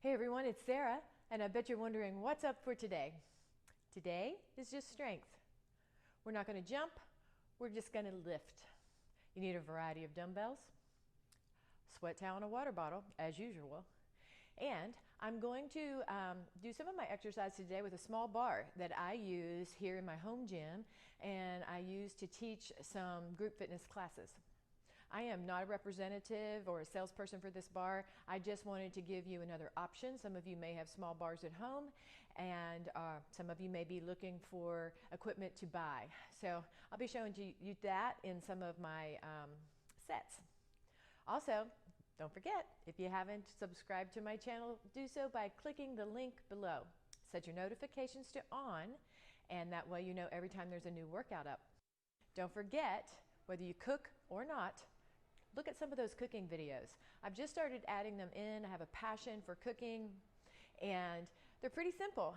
Hey everyone, it's Sarah, and I bet you're wondering what's up for today. Today is just strength. We're not going to jump, we're just going to lift. You need a variety of dumbbells, sweat towel, and a water bottle, as usual. And I'm going to do some of my exercise today with a small bar that I use here in my home gym, and I use to teach some group fitness classes. I am not a representative or a salesperson for this bar. I just wanted to give you another option. Some of you may have small bars at home, and some of you may be looking for equipment to buy. So I'll be showing you that in some of my sets. Also, don't forget, if you haven't subscribed to my channel, do so by clicking the link below. Set your notifications to on, and that way you know every time there's a new workout up. Don't forget, whether you cook or not, look at some of those cooking videos. I've just started adding them in. I have a passion for cooking, and they're pretty simple.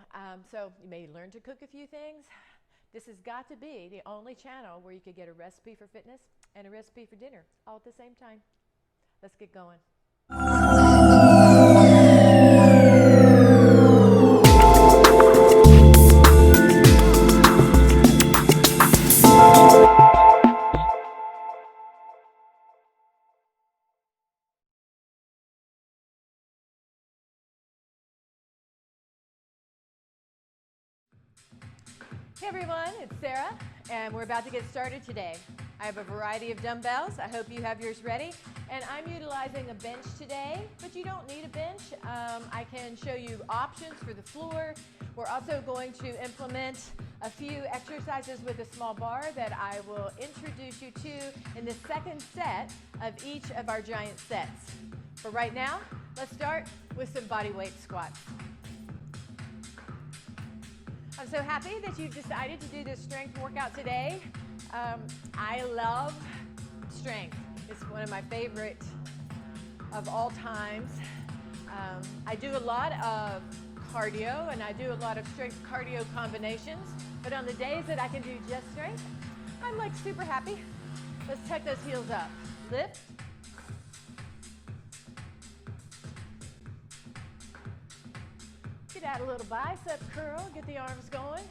So you may learn to cook a few things. This has got to be the only channel where you could get a recipe for fitness and a recipe for dinner all at the same time. Let's get going. Hey everyone, it's Sarah, and we're about to get started today. I have a variety of dumbbells. I hope you have yours ready. And I'm utilizing a bench today, but you don't need a bench. I can show you options for the floor. We're also going to implement a few exercises with a small bar that I will introduce you to in the second set of each of our giant sets. For right now, let's start with some body weight squats. I'm so happy that you decided to do this strength workout today. I love strength. It's one of my favorite of all times. I do a lot of cardio, and I do a lot of strength cardio combinations, but on the days that I can do just strength, I'm like super happy. Let's tuck those heels up. Lift. Get out a little bicep curl, get the arms going.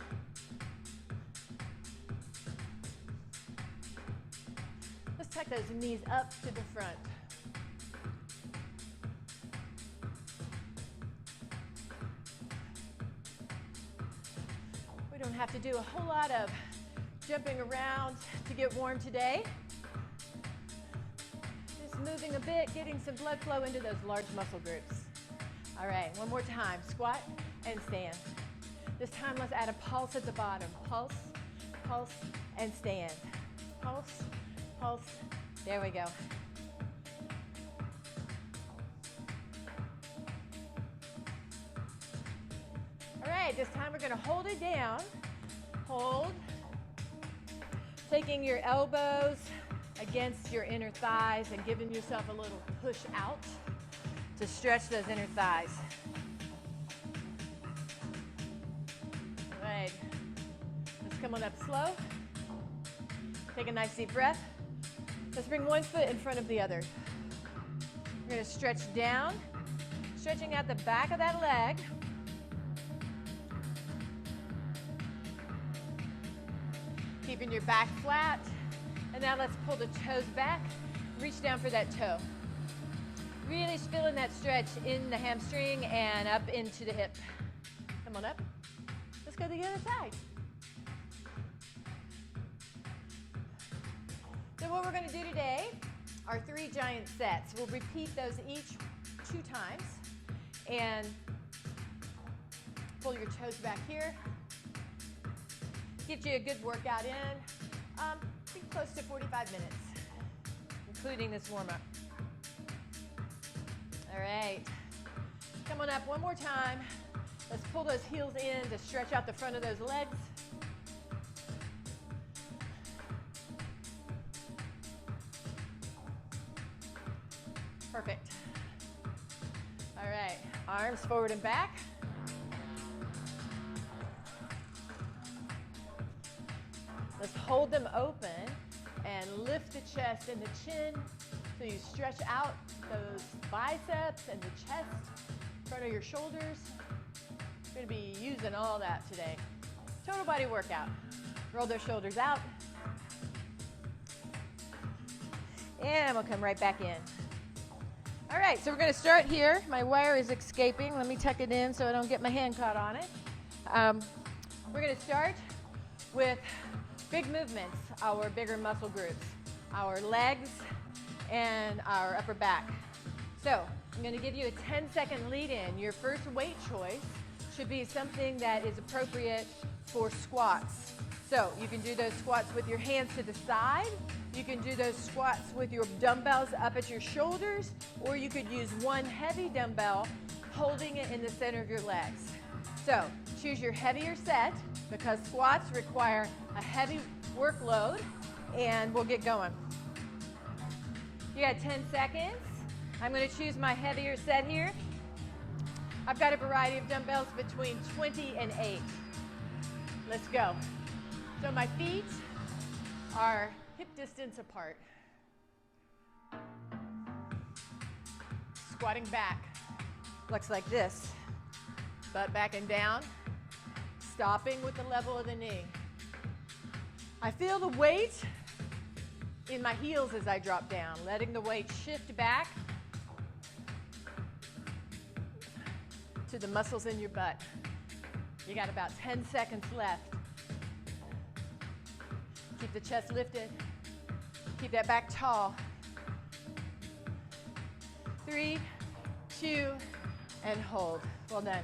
Let's tuck those knees up to the front. We don't have to do a whole lot of jumping around to get warm today. Just moving a bit, getting some blood flow into those large muscle groups. All right, one more time. Squat and stand. This time, let's add a pulse at the bottom. Pulse, pulse, and stand. Pulse, pulse. There we go. All right, this time we're going to hold it down. Hold. Taking your elbows against your inner thighs and giving yourself a little push out to stretch those inner thighs. All right, let's come on up slow. Take a nice deep breath. Let's bring one foot in front of the other. We're going to stretch down, stretching out the back of that leg. Keeping your back flat. And now let's pull the toes back. Reach down for that toe. Really feeling that stretch in the hamstring and up into the hip. Come on up. Let's go to the other side. So what we're going to do today are 3 giant sets. We'll repeat those each 2 times. And pull your toes back here. Get you a good workout in. Be close to 45 minutes, including this warm-up. All right, come on up one more time. Let's pull those heels in to stretch out the front of those legs. Perfect. All right, arms forward and back. Let's hold them open and lift the chest and the chin so you stretch out those biceps and the chest. front of your shoulders. We're going to be using all that today. Total body workout. Roll those shoulders out. And we'll come right back in. All right, so we're going to start here. My wire is escaping. Let me tuck it in so I don't get my hand caught on it. We're going to start with big movements, our bigger muscle groups, our legs and our upper back. So I'm going to give you a 10-second lead in. Your first weight choice should be something that is appropriate for squats. So you can do those squats with your hands to the side. You can do those squats with your dumbbells up at your shoulders, or you could use one heavy dumbbell holding it in the center of your legs. So choose your heavier set because squats require a heavy workload, and we'll get going. You got 10 seconds. I'm going to choose my heavier set here. I've got a variety of dumbbells between 20 and 8. Let's go. So my feet are hip distance apart. Squatting back. Looks like this. Butt back and down. Stopping with the level of the knee. I feel the weight in my heels as I drop down, letting the weight shift back to the muscles in your butt. You got about 10 seconds left. Keep the chest lifted. Keep that back tall. 3, 2, and hold. Well done.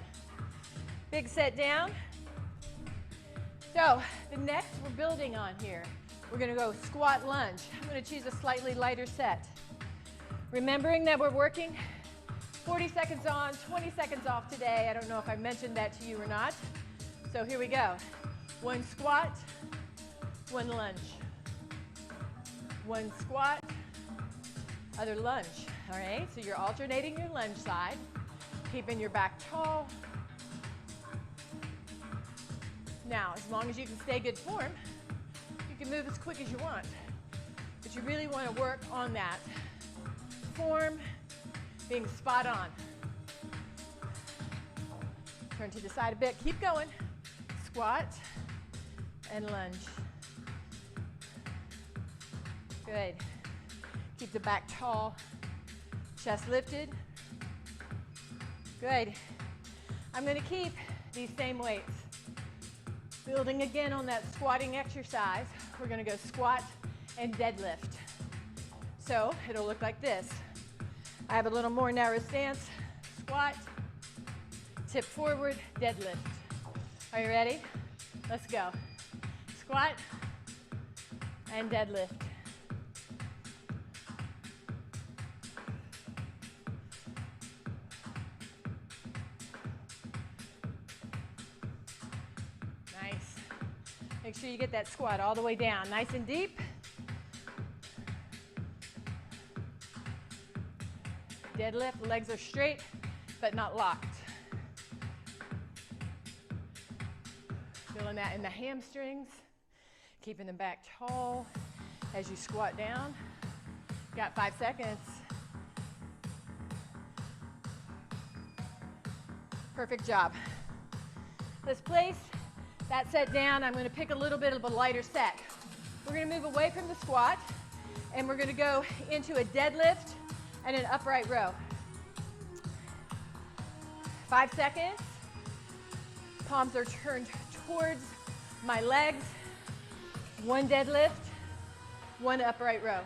Big set down. So the next we're building on here. We're going to go squat lunge. I'm going to choose a slightly lighter set. Remembering that we're working 40 seconds on, 20 seconds off today. I don't know if I mentioned that to you or not. So here we go. One squat, one lunge. One squat, other lunge. All right, so you're alternating your lunge side, keeping your back tall. Now, as long as you can stay good form, you can move as quick as you want. But you really want to work on that form being spot on. Turn to the side a bit. Keep going. Squat and lunge. Good. Keep the back tall. Chest lifted. Good. I'm going to keep these same weights. Building again on that squatting exercise, we're going to go squat and deadlift. So it'll look like this. I have a little more narrow stance. Squat, tip forward, deadlift. Are you ready? Let's go. Squat and deadlift. Nice. Make sure you get that squat all the way down, nice and deep. Deadlift, the legs are straight, but not locked. Feeling that in the hamstrings, keeping the back tall as you squat down. Got 5 seconds. Perfect job. Let's place that set down. I'm going to pick a little bit of a lighter set. We're going to move away from the squat, and we're going to go into a deadlift and an upright row. 5 seconds. Palms are turned towards my legs. One deadlift, one upright row.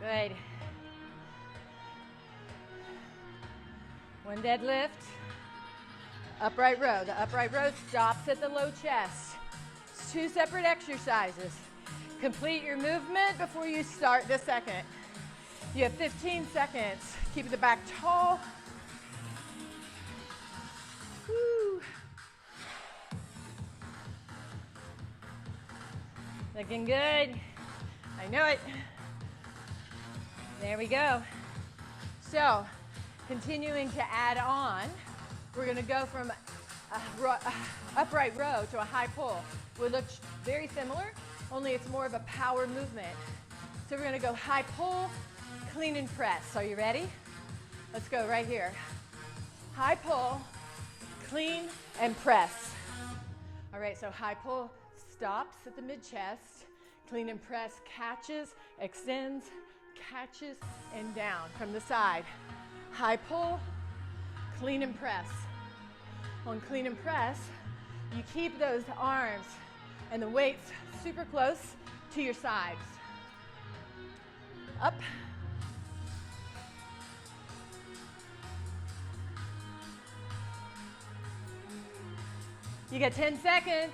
Good. One deadlift, upright row. The upright row stops at the low chest. It's 2 separate exercises. Complete your movement before you start the second. You have 15 seconds. Keep the back tall. Woo. Looking good. I know it. There we go. So, continuing to add on, we're going to go from a upright row to a high pull. Will look very similar, only it's more of a power movement. So we're going to go high pull, clean and press. Are you ready? Let's go right here. High pull, clean and press. All right, so high pull stops at the mid-chest. Clean and press catches, extends, catches, and down from the side. High pull, clean and press. On clean and press, you keep those arms and the weights super close to your sides. Up. You got 10 seconds.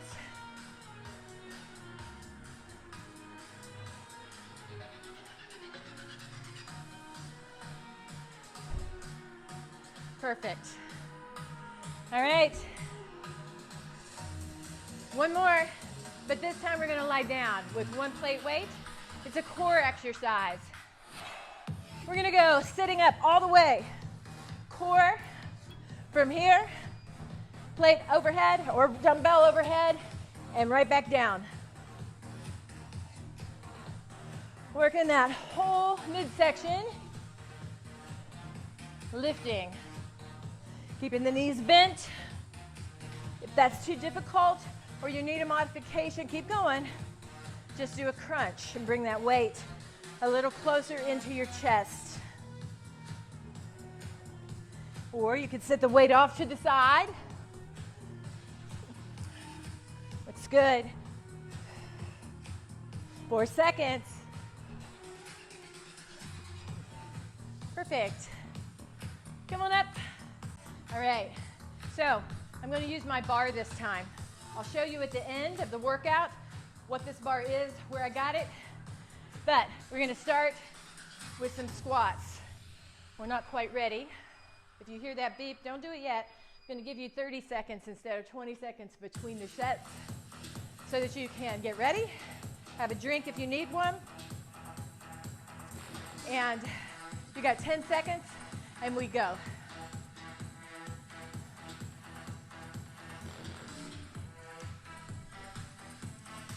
Perfect. All right. One more, but this time we're going to lie down with one plate weight. It's a core exercise. We're going to go sitting up all the way. Core from here, plate overhead or dumbbell overhead, and right back down. Working that whole midsection. Lifting. Keeping the knees bent. If that's too difficult or you need a modification, keep going. Just do a crunch and bring that weight a little closer into your chest. Or you could set the weight off to the side. Looks good. 4 seconds. Perfect. Come on up. All right, so I'm going to use my bar this time. I'll show you at the end of the workout what this bar is, where I got it, but we're going to start with some squats. We're not quite ready. If you hear that beep, don't do it yet. I'm going to give you 30 seconds instead of 20 seconds between the sets so that you can get ready, have a drink if you need one, and you got 10 seconds, and we go.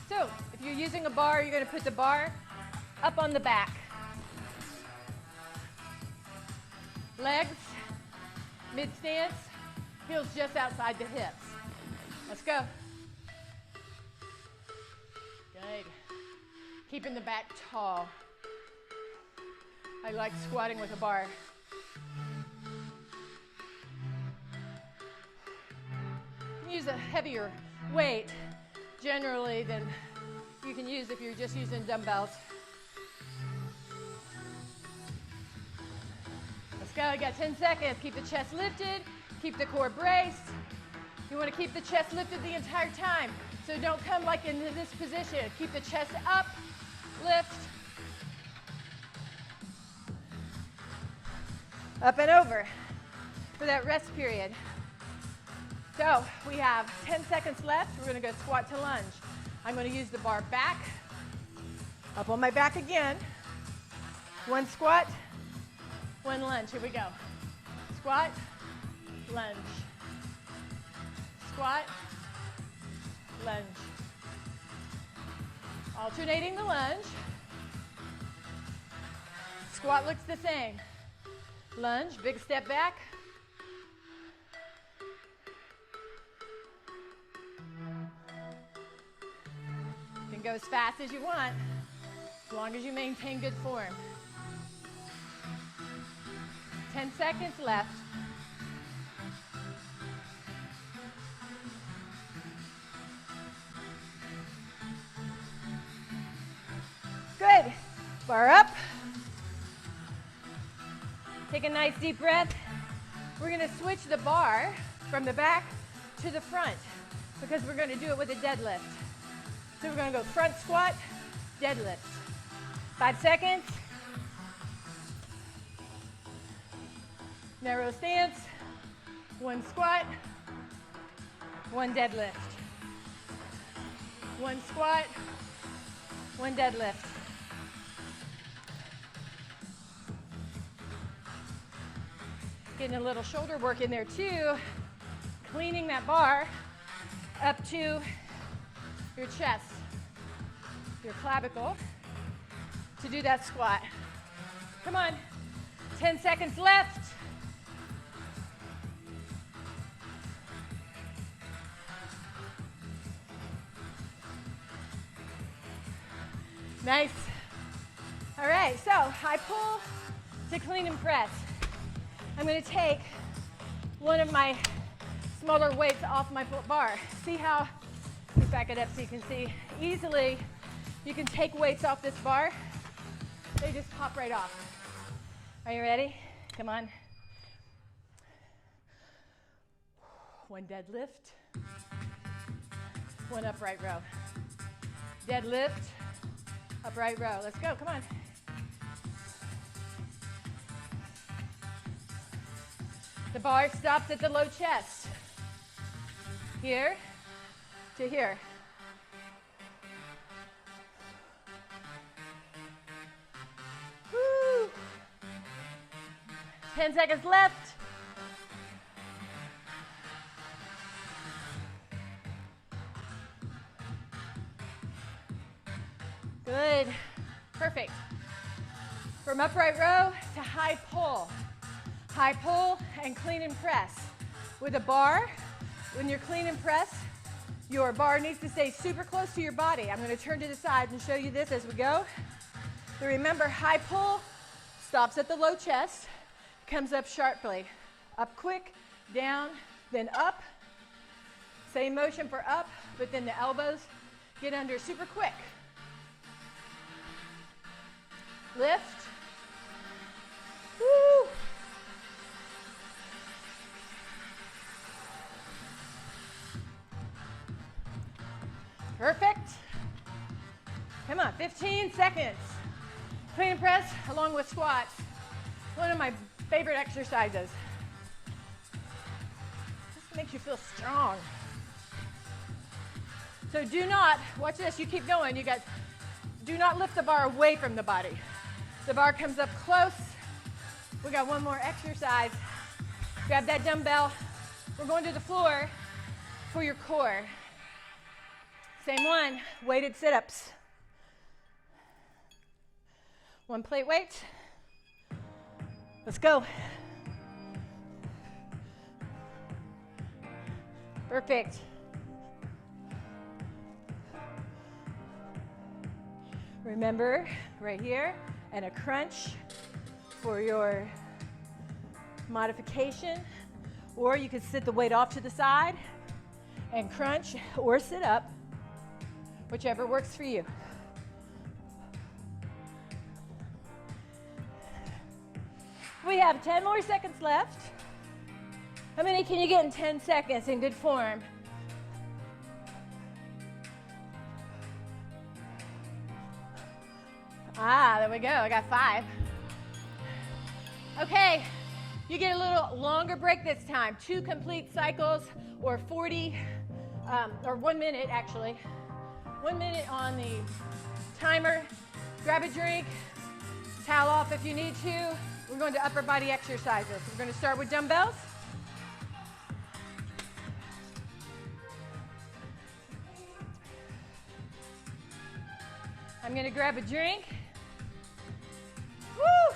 So, if you're using a bar, you're going to put the bar up on the back. Legs, mid-stance, heels just outside the hips. Let's go. Good. Keeping the back tall. I like squatting with a bar. You can use a heavier weight generally than you can use if you're just using dumbbells. Let's go, you got 10 seconds. Keep the chest lifted, keep the core braced. You want to keep the chest lifted the entire time. So don't come like in this position. Keep the chest up, lift, up and over for that rest period. So we have 10 seconds left. We're going to go squat to lunge. I'm going to use the bar back, up on my back again. One squat, one lunge. Here we go. Squat, lunge. Squat, lunge. Alternating the lunge. Squat looks the same. Lunge, big step back. You can go as fast as you want, as long as you maintain good form. 10 seconds left. Good. Bar up. Take a nice deep breath. We're going to switch the bar from the back to the front because we're going to do it with a deadlift. So we're going to go front squat, deadlift. 5 seconds. Narrow stance. One squat, one deadlift. One squat, one deadlift. Getting a little shoulder work in there too. Cleaning that bar up to your chest, your clavicle, to do that squat. Come on. 10 seconds left. Nice. All right, so high pull to clean and press. I'm going to take one of my smaller weights off my bar. See how, let me back it up so you can see easily. You can take weights off this bar. They just pop right off. Are you ready? Come on. One deadlift, one upright row. Deadlift, upright row. Let's go, come on. The bar stops at the low chest. Here to here. Woo. 10 seconds left. Good. Perfect. From upright row to high pull. High pull and clean and press. With a bar, when you're clean and press, your bar needs to stay super close to your body. I'm going to turn to the side and show you this as we go. So remember, high pull stops at the low chest, comes up sharply. Up quick, down, then up. Same motion for up, but then the elbows get under super quick. Lift. Woo. Perfect. Come on, 15 seconds. Clean and press along with squats. One of my favorite exercises. Just makes you feel strong. So do not, watch this, you keep going. Do not lift the bar away from the body. The bar comes up close. We got one more exercise. Grab that dumbbell. We're going to the floor for your core. Same one, weighted sit-ups. One plate weight. Let's go. Perfect. Remember, right here, and a crunch for your modification. Or you could sit the weight off to the side and crunch or sit up, whichever works for you. We have 10 more seconds left. How many can you get in 10 seconds in good form? There we go. I got 5. Okay, you get a little longer break this time. 2 complete cycles or 40, or 1 minute actually. 1 minute on the timer. Grab a drink, towel off if you need to. We're going to upper body exercises. We're going to start with dumbbells. I'm going to grab a drink. Woo!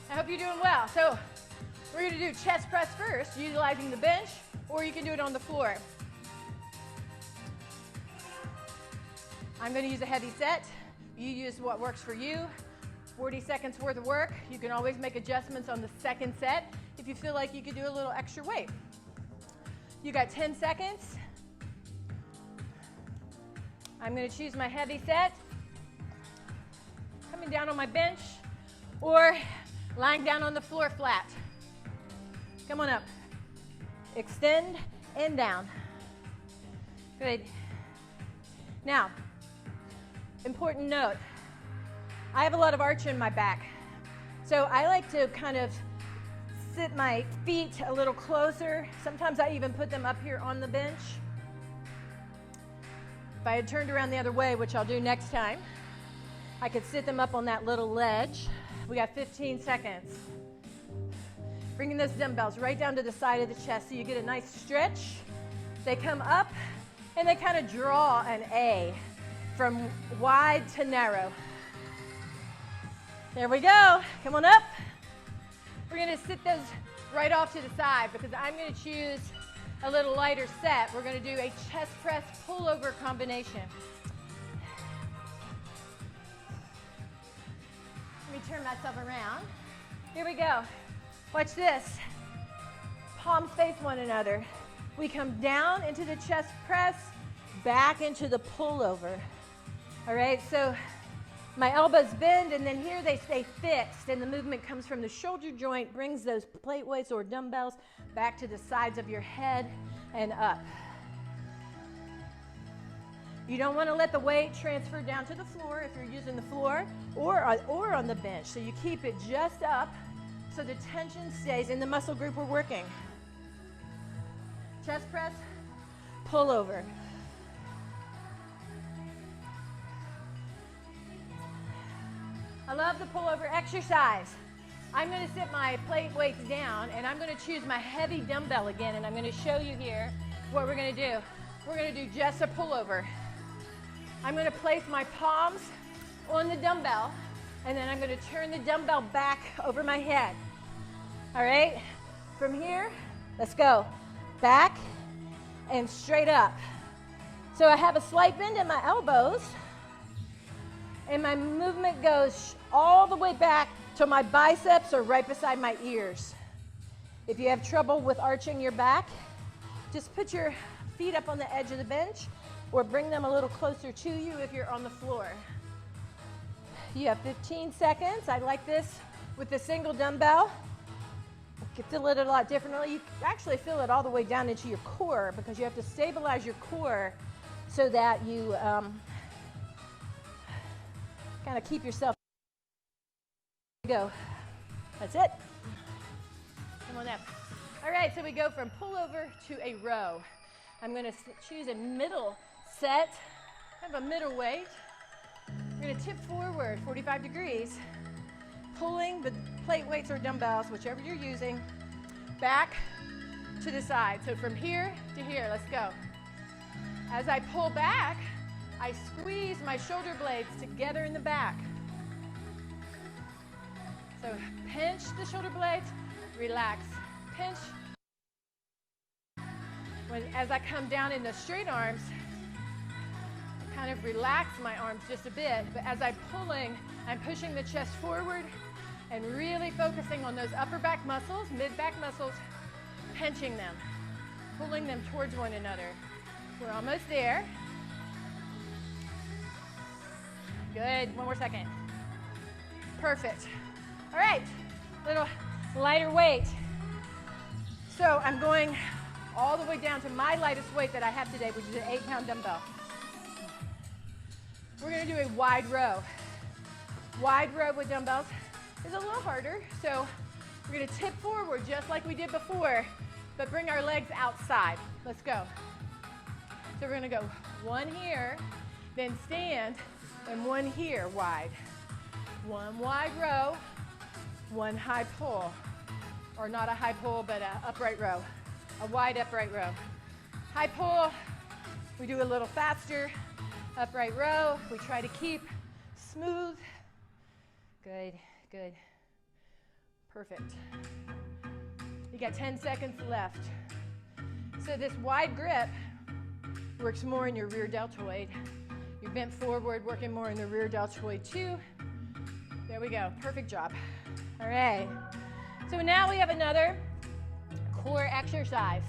I hope you're doing well. So we're going to do chest press first, utilizing the bench, or you can do it on the floor. I'm going to use a heavy set. You use what works for you. 40 seconds worth of work. You can always make adjustments on the second set if you feel like you could do a little extra weight. You got 10 seconds. I'm going to choose my heavy set. Coming down on my bench or lying down on the floor flat. Come on up. Extend and down. Good. Now, important note. I have a lot of arch in my back. So I like to kind of sit my feet a little closer. Sometimes I even put them up here on the bench. If I had turned around the other way, which I'll do next time, I could sit them up on that little ledge. We got 15 seconds. Bringing those dumbbells right down to the side of the chest so you get a nice stretch They come up and they kind of draw an A from wide to narrow. There we go. Come on up. We're going to sit those right off to the side because I'm going to choose a little lighter set. We're going to do a chest press pullover combination. Let me turn myself around. Here we go. Watch this. Palms face one another. We come down into the chest press, back into the pullover. All right, so my elbows bend, and then here they stay fixed, and the movement comes from the shoulder joint, brings those plate weights or dumbbells back to the sides of your head and up. You don't want to let the weight transfer down to the floor if you're using the floor or on the bench. So you keep it just up so the tension stays in the muscle group we're working. Chest press, pull over. I love the pullover exercise. I'm going to sit my plate weights down and I'm going to choose my heavy dumbbell again, and I'm going to show you here what we're going to do. We're going to do just a pullover. I'm going to place my palms on the dumbbell, and then I'm going to turn the dumbbell back over my head. All right? From here, let's go. Back and straight up. So I have a slight bend in my elbows, and my movement goes all the way back to my biceps or right beside my ears. If you have trouble with arching your back, just put your feet up on the edge of the bench or bring them a little closer to you if you're on the floor. You have 15 seconds. I like this with the single dumbbell. You can feel it a lot differently. You actually feel it all the way down into your core because you have to stabilize your core so that you kind of keep yourself. Go. That's it. Come on up. All right, so we go from pullover to a row. I'm going to choose a middle set, kind of a middle weight. We're going to tip forward 45 degrees, pulling the plate weights or dumbbells, whichever you're using, back to the side. So from here to here, let's go. As I pull back, I squeeze my shoulder blades together in the back. So pinch the shoulder blades, relax, pinch. As I come down in the straight arms, I kind of relax my arms just a bit, but as I'm pulling, I'm pushing the chest forward and really focusing on those upper back muscles, mid-back muscles, pinching them, pulling them towards one another. We're almost there. Good, one more second. Perfect. All right, little lighter weight. So I'm going all the way down to my lightest weight that I have today, which is an 8-pound dumbbell. We're going to do a wide row. Wide row with dumbbells is a little harder, so we're going to tip forward just like we did before, but bring our legs outside. Let's go. So we're going to go one here, then stand, and one here wide. One wide row, one high pull, or not a high pull, but an upright row, a wide upright row. High pull, we do a little faster. Upright row, we try to keep smooth. Good, good, perfect. You got 10 seconds left. So this wide grip works more in your rear deltoid. You're bent forward, working more in the rear deltoid too. There we go, perfect job. All right, so now we have another core exercise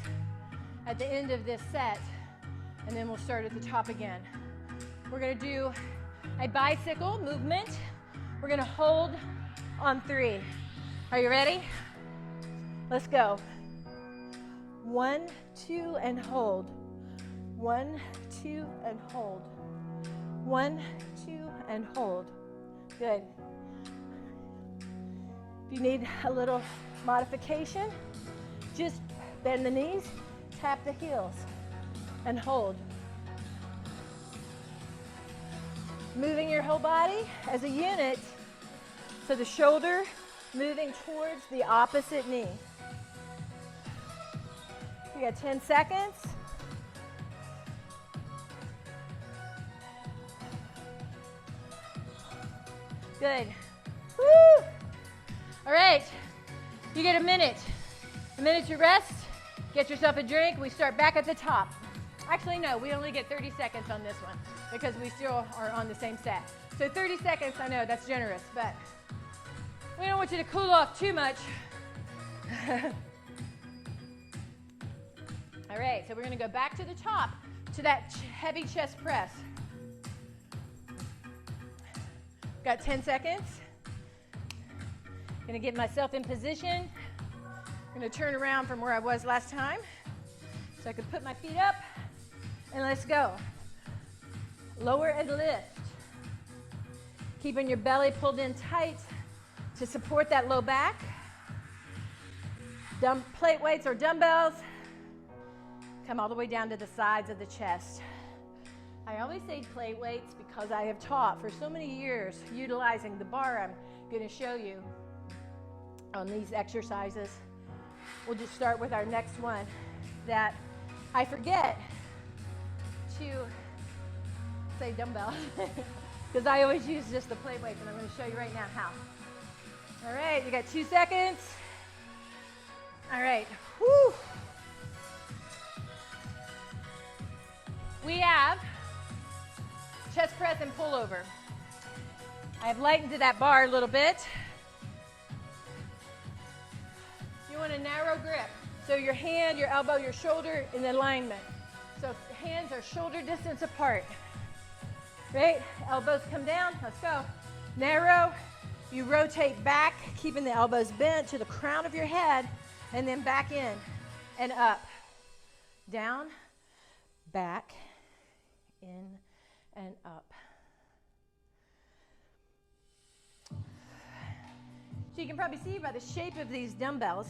at the end of this set, and then we'll start at the top again. We're gonna do a bicycle movement. We're gonna hold on 3. Are you ready? Let's go. 1, 2, and hold. 1, 2, and hold. 1, 2, and hold. Good. If you need a little modification, just bend the knees, tap the heels, and hold. Moving your whole body as a unit, so the shoulder moving towards the opposite knee. You got 10 seconds. Good. Woo! All right, you get a minute to rest, get yourself a drink. We start back at the top. Actually, no, we only get 30 seconds on this one because we still are on the same set. So 30 seconds, I know that's generous, but we don't want you to cool off too much. All right, so we're gonna go back to the top to that heavy chest press. Got 10 seconds. Gonna get myself in position. Gonna turn around from where I was last time so I can put my feet up, and let's go. Lower and lift. Keeping your belly pulled in tight to support that low back. Plate weights or dumbbells. Come all the way down to the sides of the chest. I always say plate weights because I have taught for so many years utilizing the bar I'm going to show you on these exercises. We'll just start with our next one that I forget to say dumbbell because I always use just the plate weights, and I'm going to show you right now how. All right, you got 2 seconds. All right. Whew. We have chest press and pull over. I have lightened to that bar a little bit. You want a narrow grip. So your hand, your elbow, your shoulder in alignment. So hands are shoulder distance apart. Right? Elbows come down. Let's go. Narrow. You rotate back, keeping the elbows bent to the crown of your head, and then back in and up. Down, back, in, and up. So you can probably see by the shape of these dumbbells,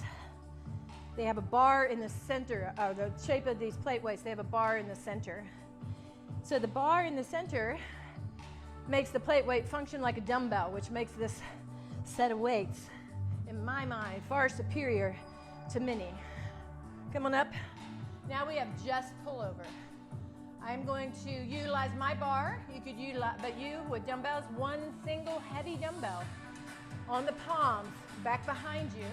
they have a bar in the center. The shape of these plate weights, they have a bar in the center. So the bar in the center makes the plate weight function like a dumbbell, which makes this set of weights, in my mind, far superior to many. Come on up. Now we have just pullover. I'm going to utilize my bar. You could utilize, but you with dumbbells, one single heavy dumbbell on the palms, back behind you.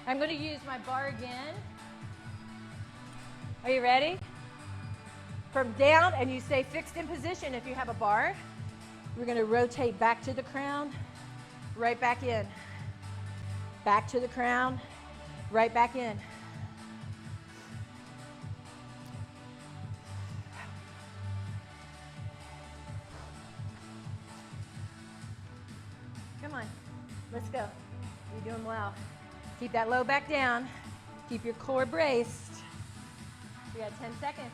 I'm going to use my bar again. Are you ready? From down, and you stay fixed in position if you have a bar. We're going to rotate back to the crown, right back in. Back to the crown, right back in. Come on, let's go. You're doing well. Keep that low back down. Keep your core braced. We got 10 seconds.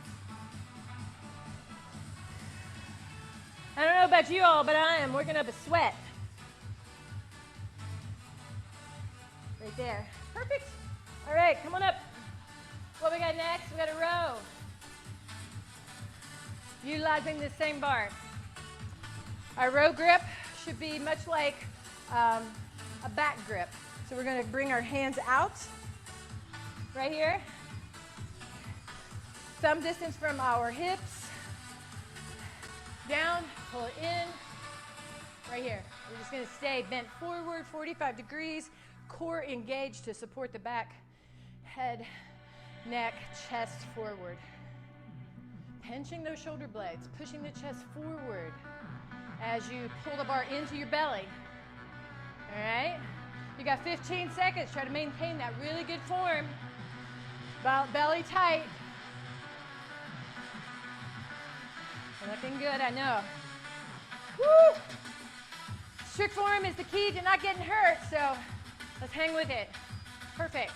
I don't know about you all, but I am working up a sweat. Right there. Perfect. All right, come on up. What we got next? We got a row. Utilizing the same bar. Our row grip should be much like a back grip. So we're going to bring our hands out right here. Some distance from our hips. Down, pull it in. Right here. We're just going to stay bent forward 45 degrees. Core engaged to support the back. Head, neck, chest forward. Pinching those shoulder blades, pushing the chest forward as you pull the bar into your belly. All right? You got 15 seconds. Try to maintain that really good form. Belly tight. Looking good, I know. Woo! Strict form is the key to not getting hurt, so let's hang with it. Perfect.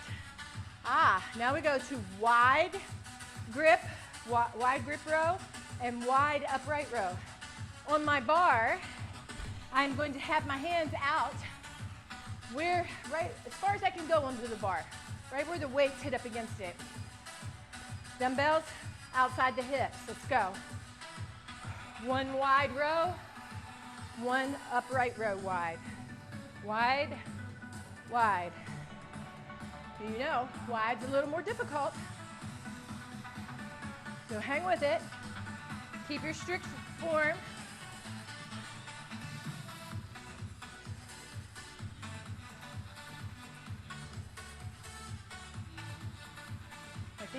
Now we go to wide grip row and wide upright row. On my bar, I'm going to have my hands out right as far as I can go under the bar, right where the weights hit up against it. Dumbbells outside the hips. Let's go. One wide row, one upright row wide. Wide, wide. You know, wide's a little more difficult. So hang with it. Keep your strict form.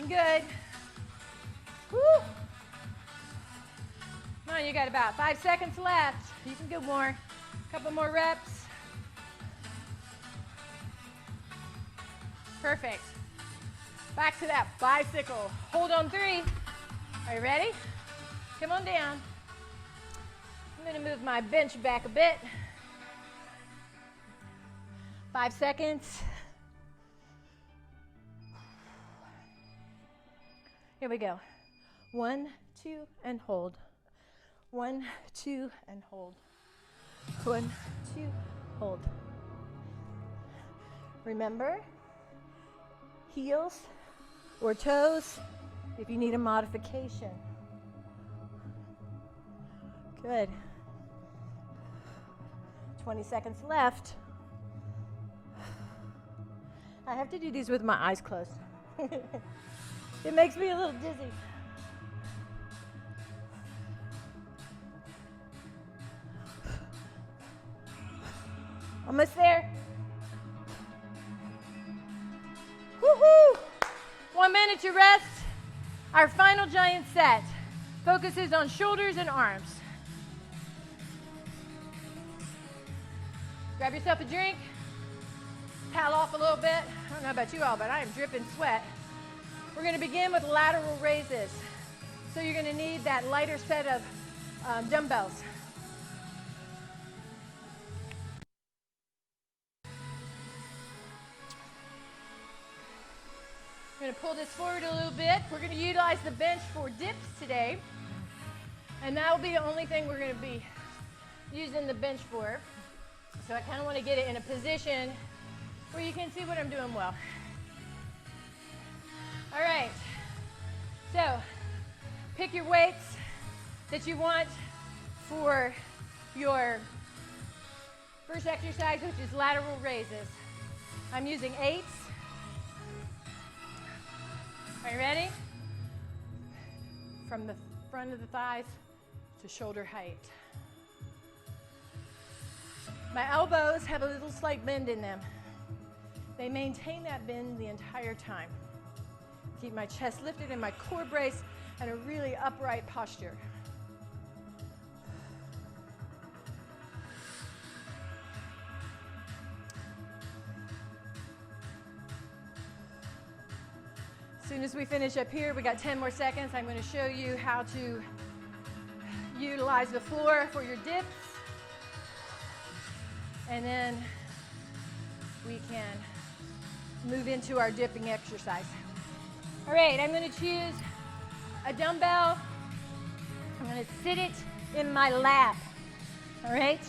Looking good. Woo. Come on, you got about 5 seconds left. You can go more. A couple more reps. Perfect. Back to that bicycle. Hold on 3. Are you ready? Come on down. I'm going to move my bench back a bit. 5 seconds. Here we go. 1, 2, and hold. 1, 2, and hold. 1, 2, hold. Remember, heels or toes if you need a modification. Good. 20 seconds left. I have to do these with my eyes closed. It makes me a little dizzy. Almost there. Woohoo! 1 minute to rest. Our final giant set focuses on shoulders and arms. Grab yourself a drink. Towel off a little bit. I don't know about you all, but I am dripping sweat. We're going to begin with lateral raises. So you're going to need that lighter set of dumbbells. We're going to pull this forward a little bit. We're going to utilize the bench for dips today. And that will be the only thing we're going to be using the bench for. So I kind of want to get it in a position where you can see what I'm doing well. All right. So pick your weights that you want for your first exercise, which is lateral raises. I'm using 8s. Are you ready? From the front of the thighs to shoulder height. My elbows have a little slight bend in them. They maintain that bend the entire time. Keep my chest lifted and my core braced and a really upright posture. As soon as we finish up here, we got 10 more seconds. I'm going to show you how to utilize the floor for your dips. And then we can move into our dipping exercise. All right, I'm going to choose a dumbbell. I'm going to sit it in my lap. All right?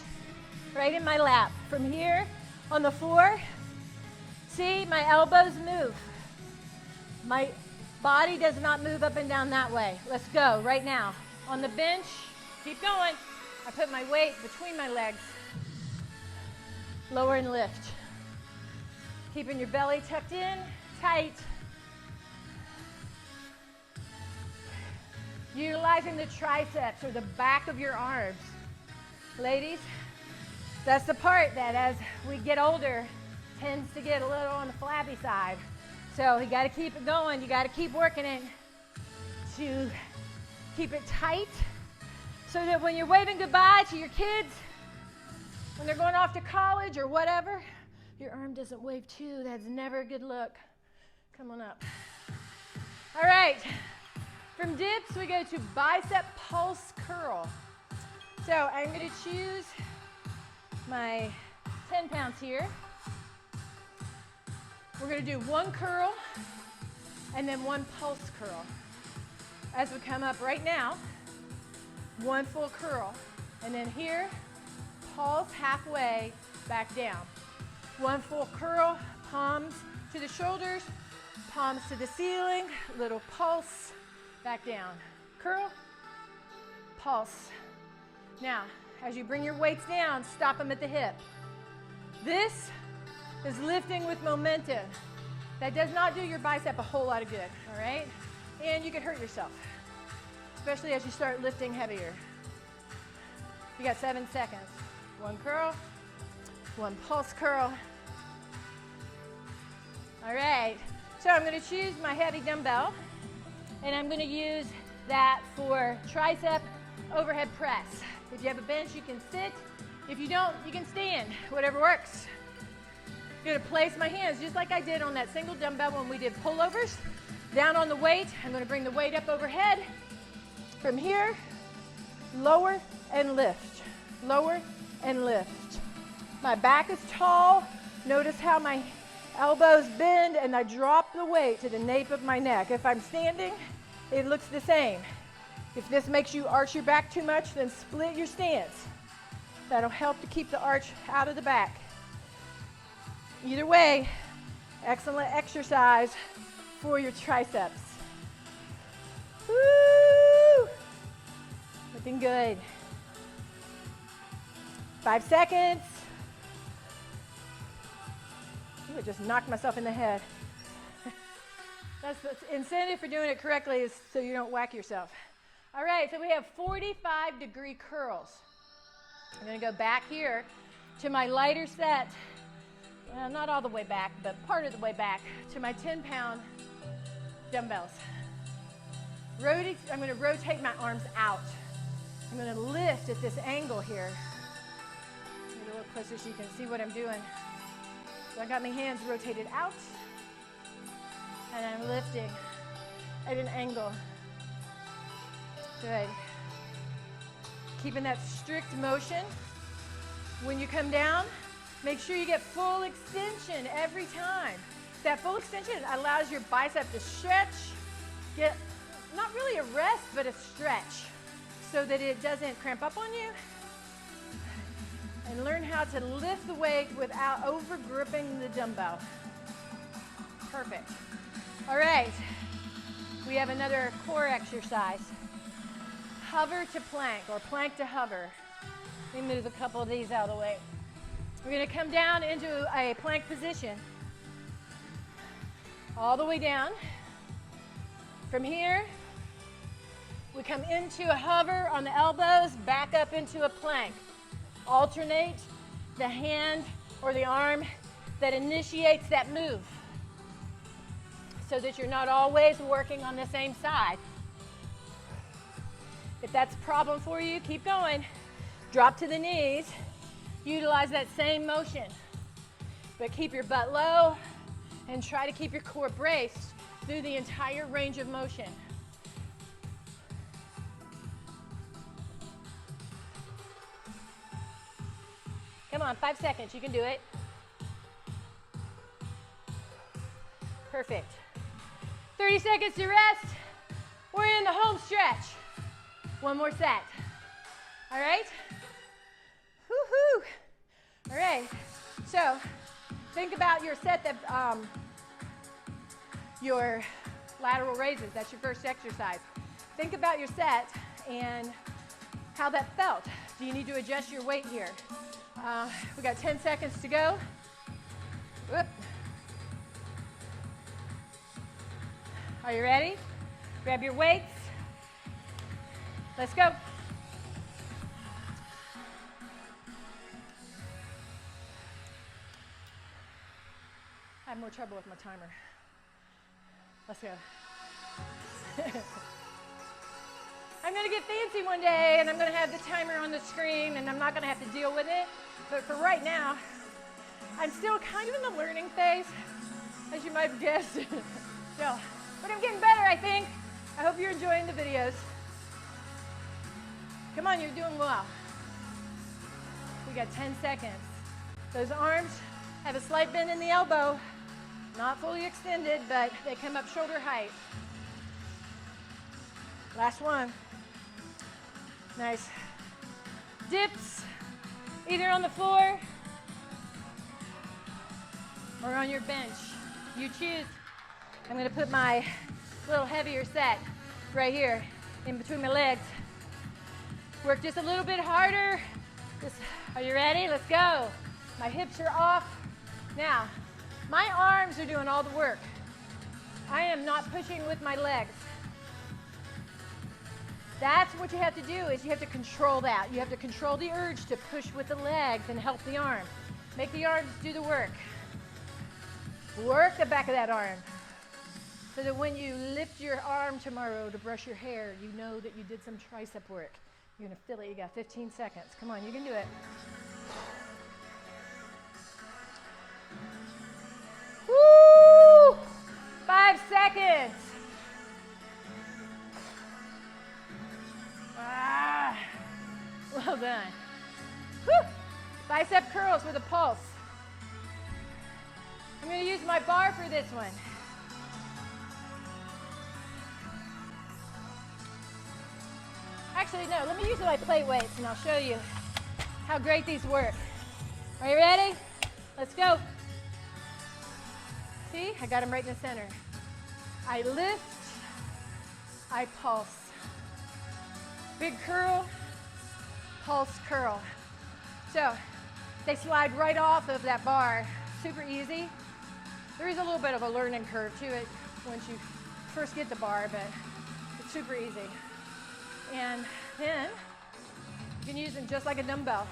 Right in my lap. From here on the floor, see, my elbows move. My body does not move up and down that way. Let's go right now. On the bench, keep going. I put my weight between my legs. Lower and lift. Keeping your belly tucked in, tight. Utilizing the triceps or the back of your arms. Ladies, that's the part that as we get older tends to get a little on the flabby side. So you got to keep it going. You got to keep working it to keep it tight so that when you're waving goodbye to your kids, when they're going off to college or whatever, your arm doesn't wave too. That's never a good look. Come on up. All right. From dips, we go to bicep pulse curl. So I'm going to choose my 10 pounds here. We're going to do 1 curl and then 1 pulse curl. As we come up right now, 1 full curl. And then here, pulse halfway back down. 1 full curl, palms to the shoulders, palms to the ceiling, little pulse, back down. Curl, pulse. Now, as you bring your weights down, stop them at the hip. This is lifting with momentum. That does not do your bicep a whole lot of good, all right? And you could hurt yourself, especially as you start lifting heavier. You got 7 seconds. 1 curl, 1 pulse curl. All right, So I'm going to choose my heavy dumbbell, and I'm going to use that for tricep overhead press. If you have a bench, you can sit. If you don't, you can stand, whatever works. I'm going to place my hands just like I did on that single dumbbell when we did pullovers. Down on the weight, I'm going to bring the weight up overhead. From here, lower and lift. Lower and lift. My back is tall. Notice how my elbows bend and I drop the weight to the nape of my neck. If I'm standing, it looks the same. If this makes you arch your back too much, then split your stance. That'll help to keep the arch out of the back. Either way, excellent exercise for your triceps. Woo! Looking good. 5 seconds. Ooh, I just knocked myself in the head. That's the incentive for doing it correctly, is so you don't whack yourself. All right, so we have 45-degree curls. I'm going to go back here to my lighter set. Not all the way back, but part of the way back to my 10-pound dumbbells. I'm going to rotate my arms out. I'm going to lift at this angle here. Get a little closer so you can see what I'm doing. So I got my hands rotated out, and I'm lifting at an angle. Good. Keeping that strict motion. When you come down, make sure you get full extension every time. That full extension allows your bicep to stretch, get not really a rest, but a stretch, so that it doesn't cramp up on you. And learn how to lift the weight without over gripping the dumbbell. Perfect. All right, we have another core exercise. Hover to plank, or plank to hover. Let me move a couple of these out of the way. We're going to come down into a plank position. All the way down. From here, we come into a hover on the elbows, back up into a plank. Alternate the hand or the arm that initiates that move, so that you're not always working on the same side. If that's a problem for you, keep going. Drop to the knees. Utilize that same motion, but keep your butt low and try to keep your core braced through the entire range of motion. Come on, 5 seconds, you can do it. Perfect. 30 seconds to rest. We're in the home stretch. One more set. All right? Woo-hoo. All right, so think about your set that, your lateral raises. That's your first exercise. Think about your set and how that felt. Do you need to adjust your weight here? We got 10 seconds to go. Whoop. Are you ready? Grab your weights. Let's go. I have more trouble with my timer. Let's go. I'm going to get fancy one day, and I'm going to have the timer on the screen, and I'm not going to have to deal with it. But for right now, I'm still kind of in the learning phase, as you might have guessed. So, but I'm getting better, I think. I hope you're enjoying the videos. Come on, you're doing well. We got 10 seconds. Those arms have a slight bend in the elbow. Not fully extended, but they come up shoulder height. Last one. Nice. Dips, either on the floor or on your bench. You choose. I'm going to put my little heavier set right here in between my legs. Work just a little bit harder. Are you ready? Let's go. My hips are off. Now, my arms are doing all the work. I am not pushing with my legs. That's what you have to do, is you have to control that. You have to control the urge to push with the legs and help the arm. Make the arms do the work. Work the back of that arm. so that when you lift your arm tomorrow to brush your hair, you know that you did some tricep work. You're gonna feel it. You got 15 seconds. Come on, you can do it. Woo! 5 seconds. Ah, well done. Woo! Bicep curls with a pulse. I'm going to use my bar for this one. Actually, no, let me use my plate weights and I'll show you how great these work. Are you ready? Let's go. See, I got them right in the center. I lift, I pulse. Big curl, pulse curl. So they slide right off of that bar, super easy. There is a little bit of a learning curve to it once you first get the bar, but it's super easy. And then you can use them just like a dumbbell.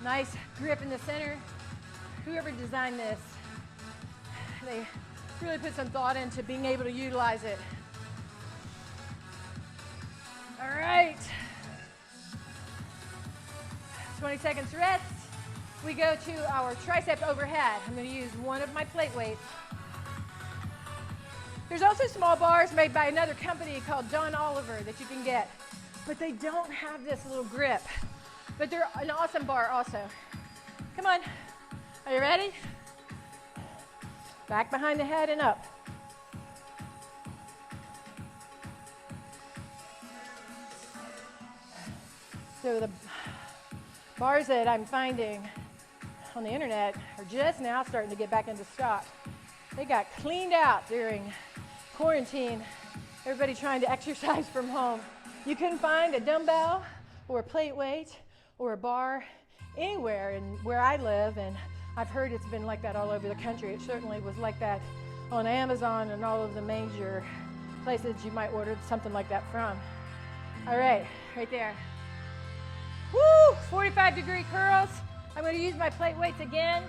Nice grip in the center. Whoever designed this, they really put some thought into being able to utilize it. All right. 20 seconds rest. We go to our tricep overhead. I'm going to use one of my plate weights. There's also small bars made by another company called John Oliver that you can get, but they don't have this little grip. But they're an awesome bar also. Come on. Are you ready? Back behind the head and up. So the bars that I'm finding on the internet are just now starting to get back into stock. They got cleaned out during quarantine. Everybody trying to exercise from home. You couldn't find a dumbbell or a plate weight or a bar anywhere in where I live, and I've heard it's been like that all over the country. It certainly was like that on Amazon and all of the major places you might order something like that from. All right, right there. Woo! 45-degree curls. I'm going to use my plate weights again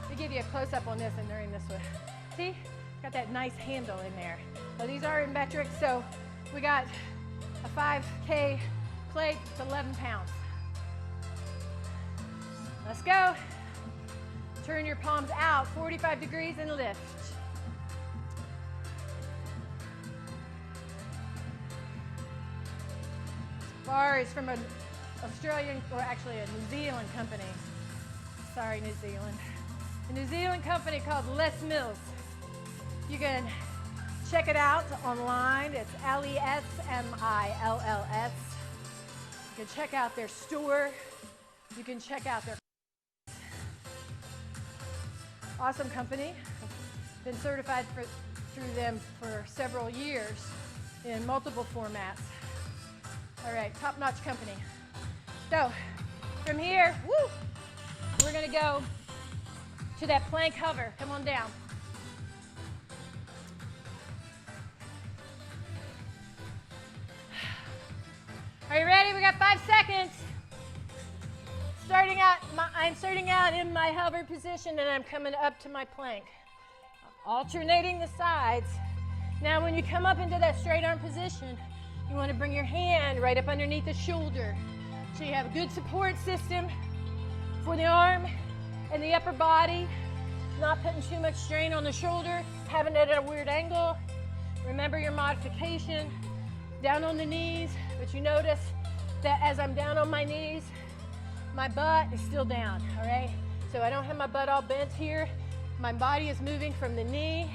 to give you a close-up on this and during this one. See? Got that nice handle in there. Now these are in metric, so we got a 5K plate, it's 11 pounds. Let's go. Turn your palms out, 45 degrees and lift. Bar is from an Australian, or actually a New Zealand company. Sorry, New Zealand. A New Zealand company called Les Mills. You can check it out online. It's LESMILLS. You can check out their store. You can check out their awesome company. I've been certified through them for several years in multiple formats. All right, top-notch company. So from here, woo, we're gonna go to that plank hover. Come on down. Are you ready? We got 5 seconds. I'm starting out in my hover position and I'm coming up to my plank. Alternating the sides. Now when you come up into that straight arm position, you want to bring your hand right up underneath the shoulder. So you have a good support system for the arm and the upper body. Not putting too much strain on the shoulder, having it at a weird angle. Remember your modification. Down on the knees, but you notice that as I'm down on my knees, my butt is still down, all right? So I don't have my butt all bent here. My body is moving from the knee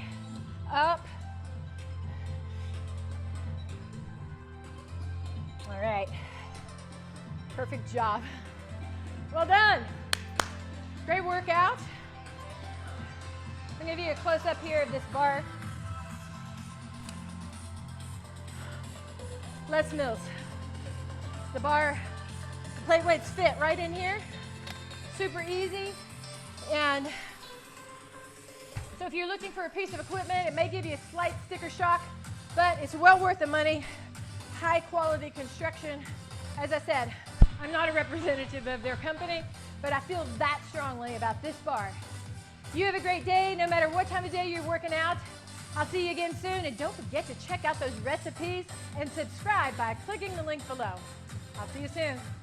up. All right, perfect job. Well done. Great workout. I'm gonna give you a close-up here of this bar. Les Mills. The bar, the plate weights fit right in here. Super easy. And so if you're looking for a piece of equipment, it may give you a slight sticker shock, but it's well worth the money. High quality construction. As I said, I'm not a representative of their company, but I feel that strongly about this bar. You have a great day, no matter what time of day you're working out. I'll see you again soon, and don't forget to check out those recipes and subscribe by clicking the link below. I'll see you soon.